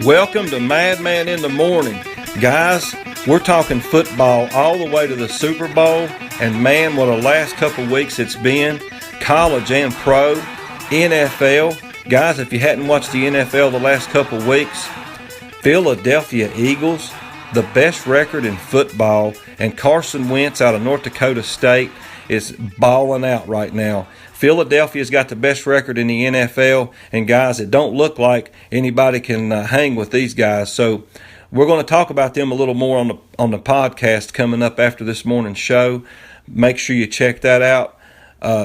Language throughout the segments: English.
Welcome to Madman in the Morning. Guys, we're talking football all the way to the Super Bowl, and man, what a last couple weeks it's been. College and pro, NFL. Guys, if you hadn't watched the NFL the last couple weeks, Philadelphia Eagles, the best record in football, and Carson Wentz out of North Dakota State is balling out right now. Philadelphia's got the best record in the NFL, and guys, it don't look like anybody can hang with these guys. So we're going to talk about them a little more on the podcast coming up after this morning's show. Make sure you check that out.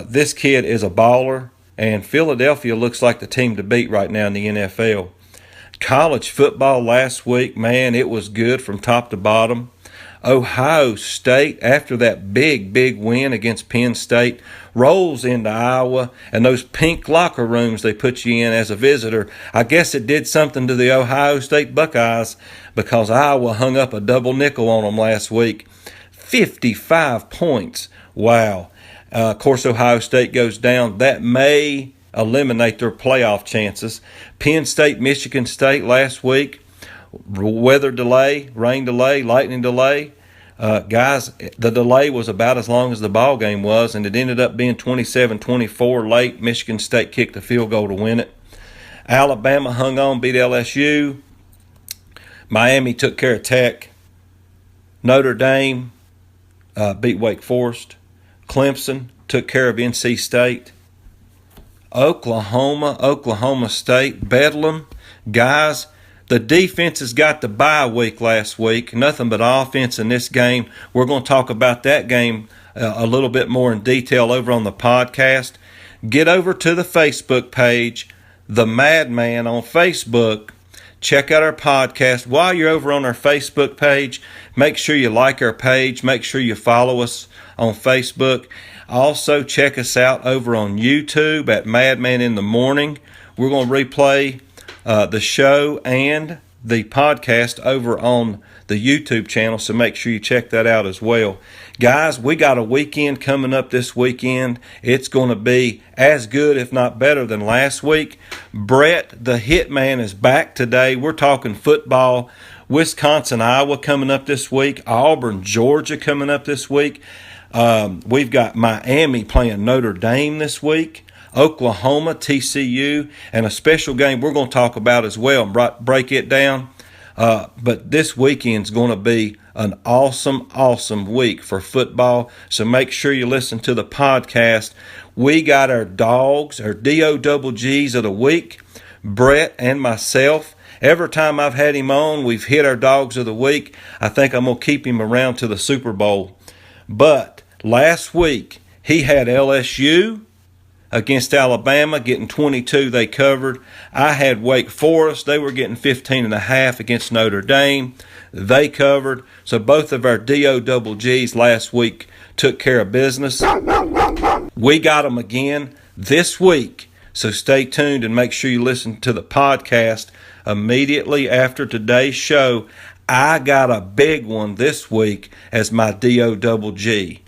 This kid is a baller, and Philadelphia looks like the team to beat right now in the NFL. College football last week, man, it was good from top to bottom. Ohio State, after that big win against Penn State, rolls into Iowa, and those pink locker rooms they put you in as a visitor, I guess it did something to the Ohio State Buckeyes because Iowa hung up a double nickel on them last week. 55 points. Wow. Of course, Ohio State goes down. That may eliminate their playoff chances. Penn State, Michigan State last week, weather delay, rain delay, lightning delay. Guys, the delay was about as long as the ball game was, and it ended up being 27-24 late. Michigan State kicked a field goal to win it. Alabama hung on, beat LSU. Miami took care of Tech. Notre Dame beat Wake Forest. Clemson took care of NC State. Oklahoma State, Bedlam. Guys, the defenses got the bye week last week. Nothing but offense in this game. We're going to talk about that game a little bit more in detail over on the podcast. Get over to the Facebook page, The Madman on Facebook. Check out our podcast. While you're over on our Facebook page, make sure you like our page. Make sure you follow us on Facebook. Also, check us out over on YouTube at Madman in the Morning. We're going to replay the show and the podcast over on the YouTube channel, so make sure you check that out as well. Guys, we got a weekend coming up this weekend. It's going to be as good, if not better, than last week. Brett, the Hitman, is back today. We're talking football. Wisconsin, Iowa coming up this week. Auburn, Georgia coming up this week. We've got Miami playing Notre Dame this week. Oklahoma, TCU, and a special game we're going to talk about as well and break it down. But this weekend's going to be an awesome week for football, so make sure you listen to the podcast. We got our dogs, our DOGGs of the week, Brett and myself. Every time I've had him on, we've hit our dogs of the week. I think I'm going to keep him around to the Super Bowl. But last week, he had LSU against Alabama, getting 22, they covered. I had Wake Forest. They were getting 15.5 against Notre Dame. They covered. So both of our DOGGs last week took care of business. We got them again this week. So stay tuned and make sure you listen to the podcast immediately after today's show. I got a big one this week as my DOGG.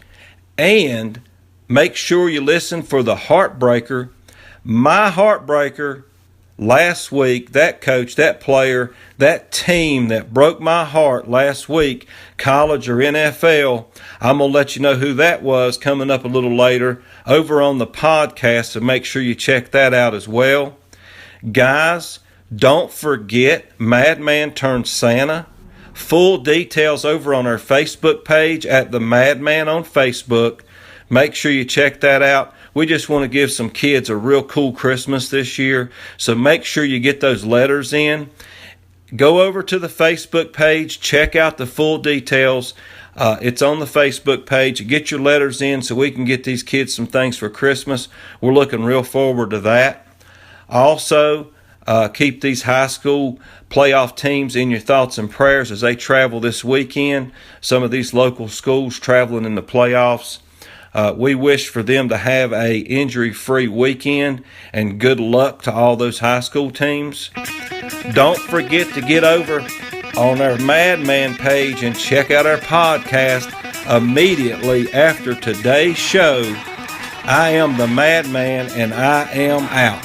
And make sure you listen for the heartbreaker. My heartbreaker last week, that coach, that player, that team that broke my heart last week, college or NFL, I'm going to let you know who that was coming up a little later over on the podcast, so make sure you check that out as well. Guys, don't forget Madman Turned Santa. Full details over on our Facebook page at The Madman on Facebook. Make sure you check that out. We just want to give some kids a real cool Christmas this year, so make sure you get those letters in. Go over to the Facebook page, check out the full details. It's on the Facebook page. Get your letters in so we can get these kids some things for Christmas. We're looking real forward to that. Also, keep these high school playoff teams in your thoughts and prayers as they travel this weekend. Some of these local schools traveling in the playoffs. We wish for them to have a injury-free weekend, and good luck to all those high school teams. Don't forget to get over on our Madman page and check out our podcast immediately after today's show. I am the Madman, and I am out.